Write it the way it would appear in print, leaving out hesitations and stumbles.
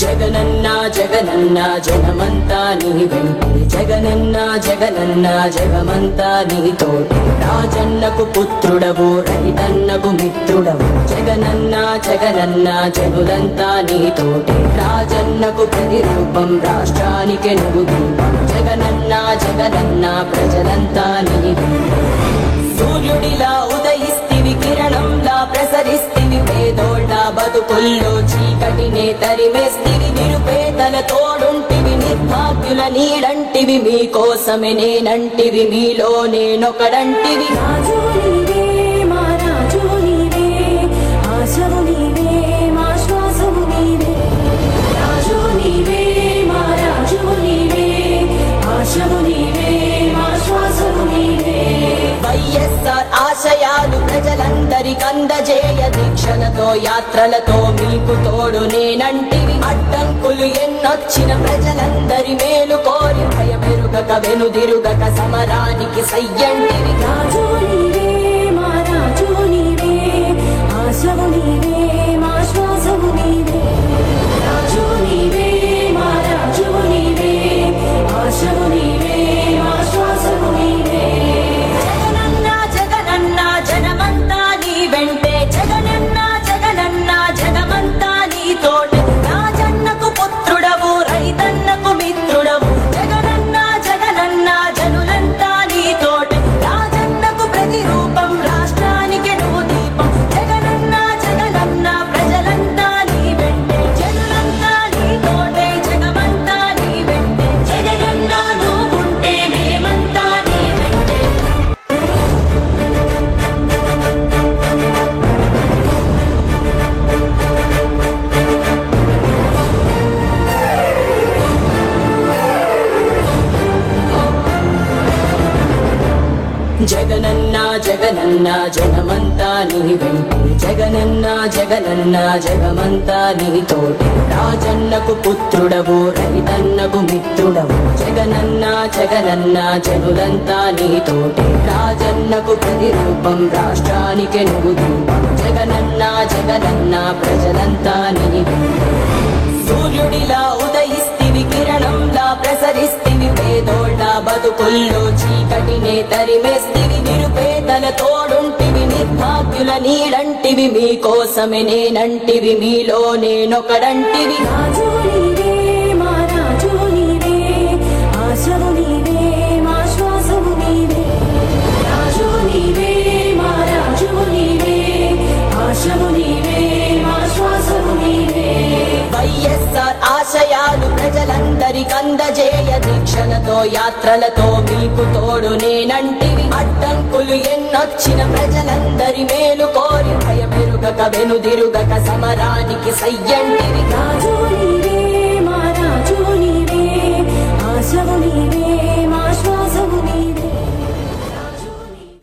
జగనన్న జగనన్న జగమంతా నీ వెంటే జగనన్న జగనన్న జగమంతా నీతోటి రాజన్నకు పుత్రుడవు రైతన్నకు మిత్రుడవు జగనన్న జగనన్న జనులంతా నీతోటి రాజన్నకు ప్రతిరూపం రాష్ట్రానికి నువ్వు దీపం జగనన్న జగనన్న ప్రజలంతా నీ వెంటే సూర్యుడిలా ఉదయిస్తివి కిరణంలా ప్రసరిస్తివి పేదోళ్ళ బతుకుల్లో చీకటినే తరిమేస్తివి నిరుపేదల తోడుంటివి నిర్భాగ్యుల నీడంటివి మీకోసమే నేనంటివి మీలో నేనొకడంటివి రాజు నీవే మా రాజు నీవే ఆశవు నీవే మా శ్వాసవు నీవే రాజు నీవే మా రాజు నీవే ఆశవు నీవే మా శ్వాసవు నీవే వైఎస్ఆర్ ఆశయాలు ప్రజలందరికందజేయ దీక్షలతో యాత్రలతో మీకు తోడు నేనంటివి అడ్డంకులు ఎన్నొచ్చిన ప్రజలందరి మేలు కోరి భయమెరుగక వెనుదిరుగక సమరానికి సయ్యంటివి రాజు నీవే మా రాజు నీవే ఆశవు నీవే మా శ్వాసవు నీవే రాజు నీవే మా రాజు నీవే ఆశవు నీవే మా శ్వాసవు నీవే జగనన్న జగనన్న జనమంతా నీ వెంటే జగనన్న జగనన్న జగమంతా నీతోటి రాజన్నకు పుత్రుడవు రైతన్నకు మిత్రుడవు జగనన్న జగనన్న జనులంతా నీతోటి రాజన్నకు ప్రతిరూపం రాష్ట్రానికి నువ్వు దీపం జగనన్న జగనన్న ప్రజలంతా నీ వెంటే జనులంతా నీతోటే జగమంతా నీ వెంటే జగనన్న నువ్వుంటే మేమంతా నీ వెంటే జగనన్న జగనన్న జగమంతా నీ వెంటే జగనన్న జగనన్న జగమంతా నీతోటి రాజన్నకు పుత్రుడవు రైతన్నకు మిత్రుడవు జగనన్న జగనన్న జనులంతా నీతోటి రాజన్నకు ప్రతిరూపం రాష్ట్రానికి నువ్వు దీపం జగనన్న జగనన్న ప్రజలంతా నీ వెంటే సూర్యుడిలా ఉదయిస్తివి కిరణంలా ప్రసరిస్తివి పేదోళ్ళ బతుకుల్లో చీకటినే తరిమేస్తివి నిరుపేదల తోడుంటివి నిర్భాగ్యుల నీడంటివి మీకోసమే నేనంటివి మీలో నేనొకడంటివి రాజు నీవే మా రాజు నీవే ఆశవు నీవే మా శ్వాసవు నీవే రాజు నీవే మా రాజు నీవే ఆశవు నీవే మా శ్వాసవు నీవే వైఎస్ఆర్ ఆశయాలు ప్రజలందరికందజేయ దీక్షలతో యాత్రలతో మీకు తోడు నేనంటివి అడ్డంకులు ఎన్నొచ్చిన ప్రజలందరి మేలు కోరి భయమెరుగక వెనుదిరుగక సమరానికి సయ్యంటివి రాజు